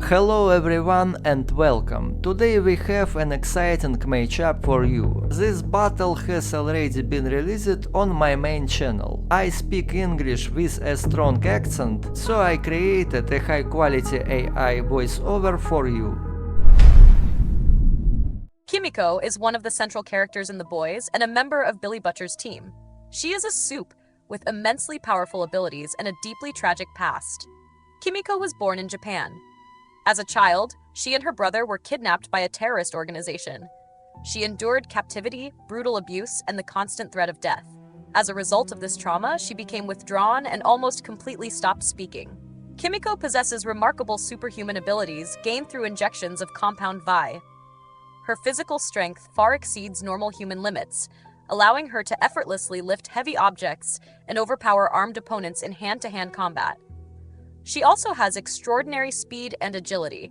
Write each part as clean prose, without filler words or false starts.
Hello everyone and welcome. Today we have an exciting matchup for you. This battle has already been released on my main channel. I speak English with a strong accent, so I created a high quality AI voiceover for you. Kimiko is one of the central characters in The Boys and a member of Billy Butcher's team. She is a soup with immensely powerful abilities and a deeply tragic past. Kimiko was born in Japan. As a child, she and her brother were kidnapped by a terrorist organization. She endured captivity, brutal abuse, and the constant threat of death. As a result of this trauma, she became withdrawn and almost completely stopped speaking. Kimiko possesses remarkable superhuman abilities gained through injections of compound Vi. Her physical strength far exceeds normal human limits, allowing her to effortlessly lift heavy objects and overpower armed opponents in hand-to-hand combat. She also has extraordinary speed and agility.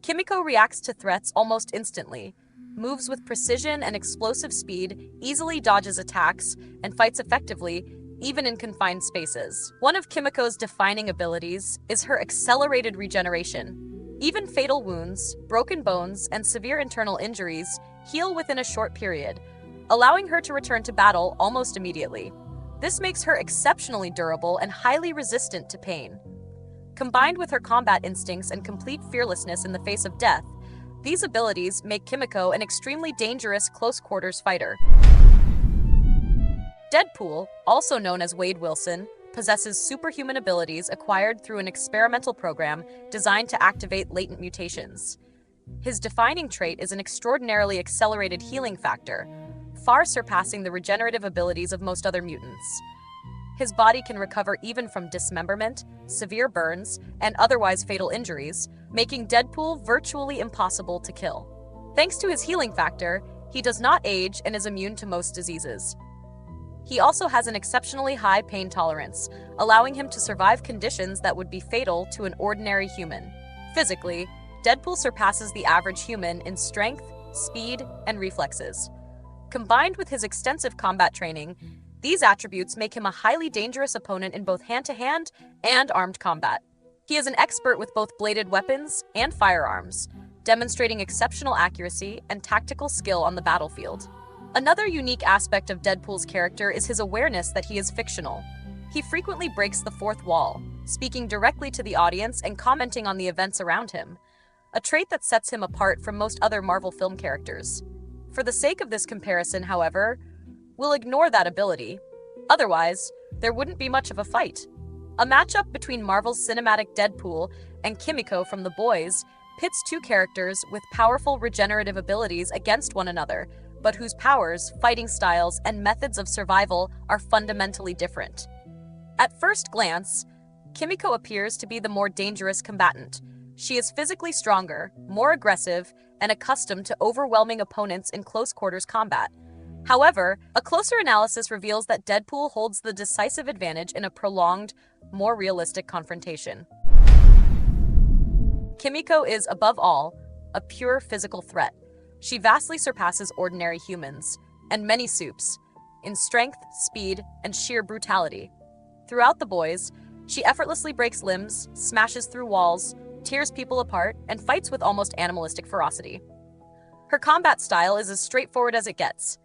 Kimiko reacts to threats almost instantly, moves with precision and explosive speed, easily dodges attacks, and fights effectively, even in confined spaces. One of Kimiko's defining abilities is her accelerated regeneration. Even fatal wounds, broken bones, and severe internal injuries heal within a short period, allowing her to return to battle almost immediately. This makes her exceptionally durable and highly resistant to pain. Combined with her combat instincts and complete fearlessness in the face of death, these abilities make Kimiko an extremely dangerous close-quarters fighter. Deadpool, also known as Wade Wilson, possesses superhuman abilities acquired through an experimental program designed to activate latent mutations. His defining trait is an extraordinarily accelerated healing factor, far surpassing the regenerative abilities of most other mutants. His body can recover even from dismemberment, severe burns, and otherwise fatal injuries, making Deadpool virtually impossible to kill. Thanks to his healing factor, he does not age and is immune to most diseases. He also has an exceptionally high pain tolerance, allowing him to survive conditions that would be fatal to an ordinary human. Physically, Deadpool surpasses the average human in strength, speed, and reflexes. Combined with his extensive combat training, these attributes make him a highly dangerous opponent in both hand-to-hand and armed combat. He is an expert with both bladed weapons and firearms, demonstrating exceptional accuracy and tactical skill on the battlefield. Another unique aspect of Deadpool's character is his awareness that he is fictional. He frequently breaks the fourth wall, speaking directly to the audience and commenting on the events around him, a trait that sets him apart from most other Marvel film characters. For the sake of this comparison, however, we'll ignore that ability. Otherwise, there wouldn't be much of a fight. A matchup between Marvel's cinematic Deadpool and Kimiko from The Boys pits two characters with powerful regenerative abilities against one another, but whose powers, fighting styles, and methods of survival are fundamentally different. At first glance, Kimiko appears to be the more dangerous combatant. She is physically stronger, more aggressive, and accustomed to overwhelming opponents in close-quarters combat. However, a closer analysis reveals that Deadpool holds the decisive advantage in a prolonged, more realistic confrontation. Kimiko is, above all, a pure physical threat. She vastly surpasses ordinary humans, and many soups, in strength, speed, and sheer brutality. Throughout The Boys, she effortlessly breaks limbs, smashes through walls, tears people apart, and fights with almost animalistic ferocity. Her combat style is as straightforward as it gets.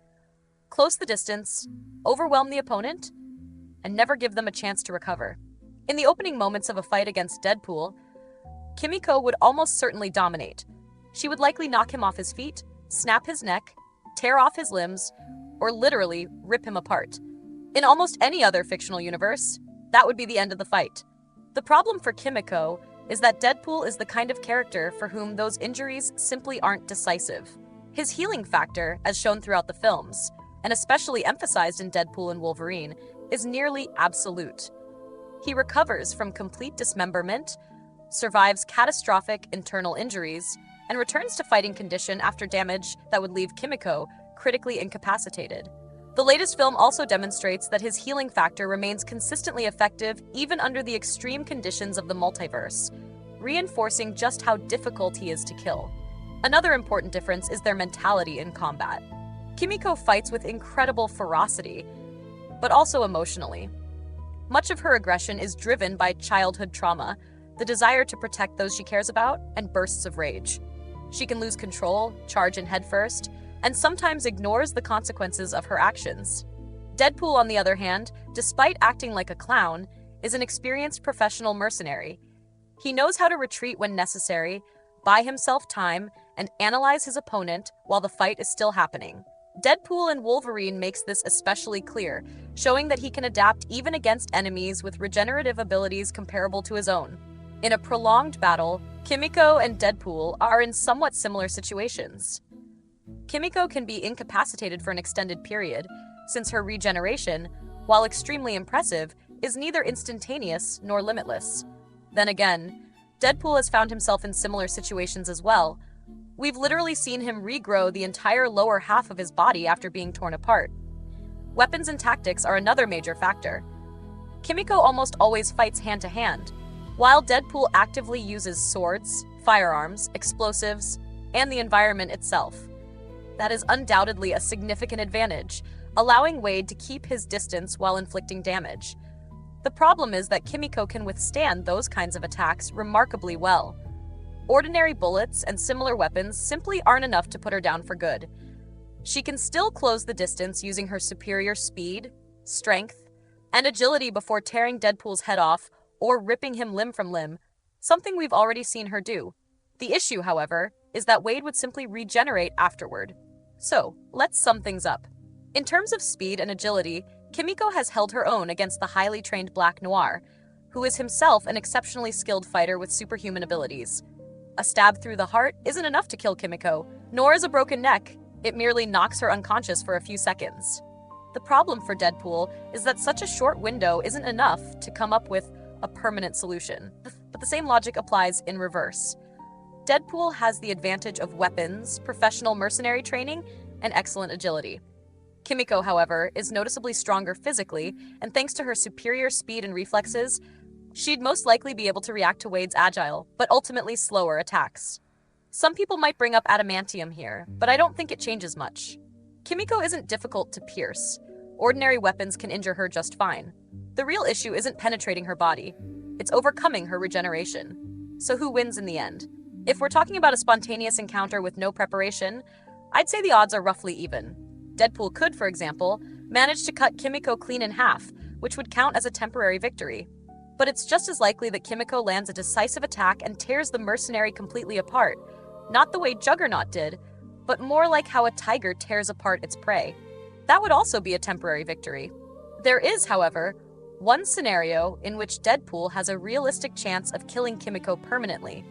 Close the distance, overwhelm the opponent, and never give them a chance to recover. In the opening moments of a fight against Deadpool, Kimiko would almost certainly dominate. She would likely knock him off his feet, snap his neck, tear off his limbs, or literally rip him apart. In almost any other fictional universe, that would be the end of the fight. The problem for Kimiko is that Deadpool is the kind of character for whom those injuries simply aren't decisive. His healing factor, as shown throughout the films, and especially emphasized in Deadpool and Wolverine, is nearly absolute. He recovers from complete dismemberment, survives catastrophic internal injuries, and returns to fighting condition after damage that would leave Kimiko critically incapacitated. The latest film also demonstrates that his healing factor remains consistently effective even under the extreme conditions of the multiverse, reinforcing just how difficult he is to kill. Another important difference is their mentality in combat. Kimiko fights with incredible ferocity, but also emotionally. Much of her aggression is driven by childhood trauma, the desire to protect those she cares about, and bursts of rage. She can lose control, charge in headfirst, and sometimes ignores the consequences of her actions. Deadpool, on the other hand, despite acting like a clown, is an experienced professional mercenary. He knows how to retreat when necessary, buy himself time, and analyze his opponent while the fight is still happening. Deadpool in Wolverine makes this especially clear, showing that he can adapt even against enemies with regenerative abilities comparable to his own. In a prolonged battle, Kimiko and Deadpool are in somewhat similar situations. Kimiko can be incapacitated for an extended period, since her regeneration, while extremely impressive, is neither instantaneous nor limitless. Then again, Deadpool has found himself in similar situations as well. We've literally seen him regrow the entire lower half of his body after being torn apart. Weapons and tactics are another major factor. Kimiko almost always fights hand-to-hand, while Deadpool actively uses swords, firearms, explosives, and the environment itself. That is undoubtedly a significant advantage, allowing Wade to keep his distance while inflicting damage. The problem is that Kimiko can withstand those kinds of attacks remarkably well. Ordinary bullets and similar weapons simply aren't enough to put her down for good. She can still close the distance using her superior speed, strength, and agility before tearing Deadpool's head off or ripping him limb from limb, something we've already seen her do. The issue, however, is that Wade would simply regenerate afterward. So, let's sum things up. In terms of speed and agility, Kimiko has held her own against the highly trained Black Noir, who is himself an exceptionally skilled fighter with superhuman abilities. A stab through the heart isn't enough to kill Kimiko, nor is a broken neck. It merely knocks her unconscious for a few seconds. The problem for Deadpool is that such a short window isn't enough to come up with a permanent solution. But the same logic applies in reverse. Deadpool has the advantage of weapons, professional mercenary training, and excellent agility. Kimiko, however, is noticeably stronger physically, and thanks to her superior speed and reflexes, she'd most likely be able to react to Wade's agile, but ultimately slower attacks. Some people might bring up adamantium here, but I don't think it changes much. Kimiko isn't difficult to pierce. Ordinary weapons can injure her just fine. The real issue isn't penetrating her body, it's overcoming her regeneration. So who wins in the end? If we're talking about a spontaneous encounter with no preparation, I'd say the odds are roughly even. Deadpool could, for example, manage to cut Kimiko clean in half, which would count as a temporary victory. But it's just as likely that Kimiko lands a decisive attack and tears the mercenary completely apart, not the way Juggernaut did, but more like how a tiger tears apart its prey. That would also be a temporary victory. There is, however, one scenario in which Deadpool has a realistic chance of killing Kimiko permanently.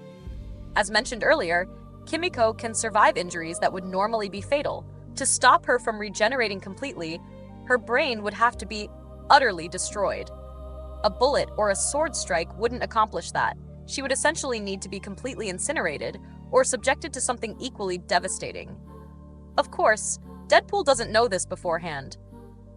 As mentioned earlier, Kimiko can survive injuries that would normally be fatal. To stop her from regenerating completely, her brain would have to be utterly destroyed. A bullet or a sword strike wouldn't accomplish that. She would essentially need to be completely incinerated or subjected to something equally devastating. Of course, Deadpool doesn't know this beforehand.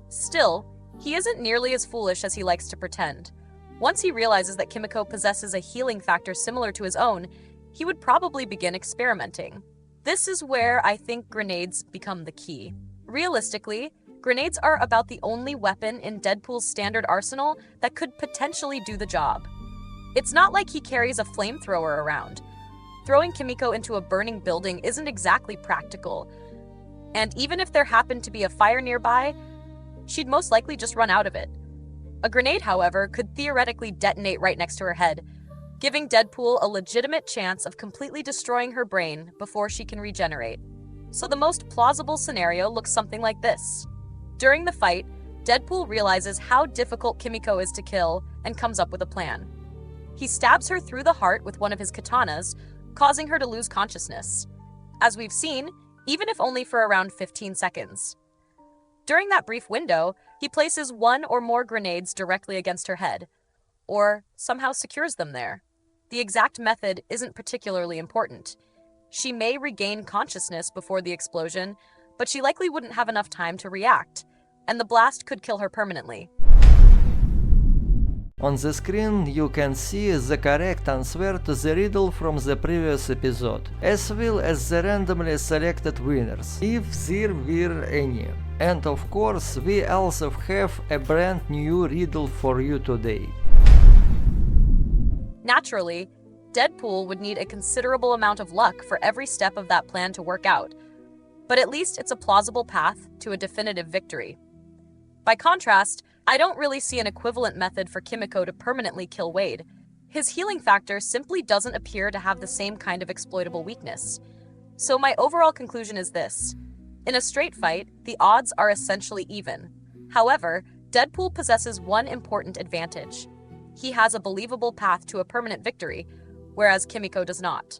Still, he isn't nearly as foolish as he likes to pretend. Once he realizes that Kimiko possesses a healing factor similar to his own, he would probably begin experimenting. This is where I think grenades become the key. Realistically, grenades are about the only weapon in Deadpool's standard arsenal that could potentially do the job. It's not like he carries a flamethrower around. Throwing Kimiko into a burning building isn't exactly practical, and even if there happened to be a fire nearby, she'd most likely just run out of it. A grenade, however, could theoretically detonate right next to her head, giving Deadpool a legitimate chance of completely destroying her brain before she can regenerate. So the most plausible scenario looks something like this. During the fight, Deadpool realizes how difficult Kimiko is to kill and comes up with a plan. He stabs her through the heart with one of his katanas, causing her to lose consciousness. As we've seen, even if only for around 15 seconds. During that brief window, he places one or more grenades directly against her head, or somehow secures them there. The exact method isn't particularly important. She may regain consciousness before the explosion, but she likely wouldn't have enough time to react, and the blast could kill her permanently. On the screen you can see the correct answer to the riddle from the previous episode, as well as the randomly selected winners, if there were any. And of course, we also have a brand new riddle for you today. Naturally, Deadpool would need a considerable amount of luck for every step of that plan to work out, but at least it's a plausible path to a definitive victory. By contrast, I don't really see an equivalent method for Kimiko to permanently kill Wade. His healing factor simply doesn't appear to have the same kind of exploitable weakness. So my overall conclusion is this. In a straight fight, the odds are essentially even. However, Deadpool possesses one important advantage. He has a believable path to a permanent victory, whereas Kimiko does not.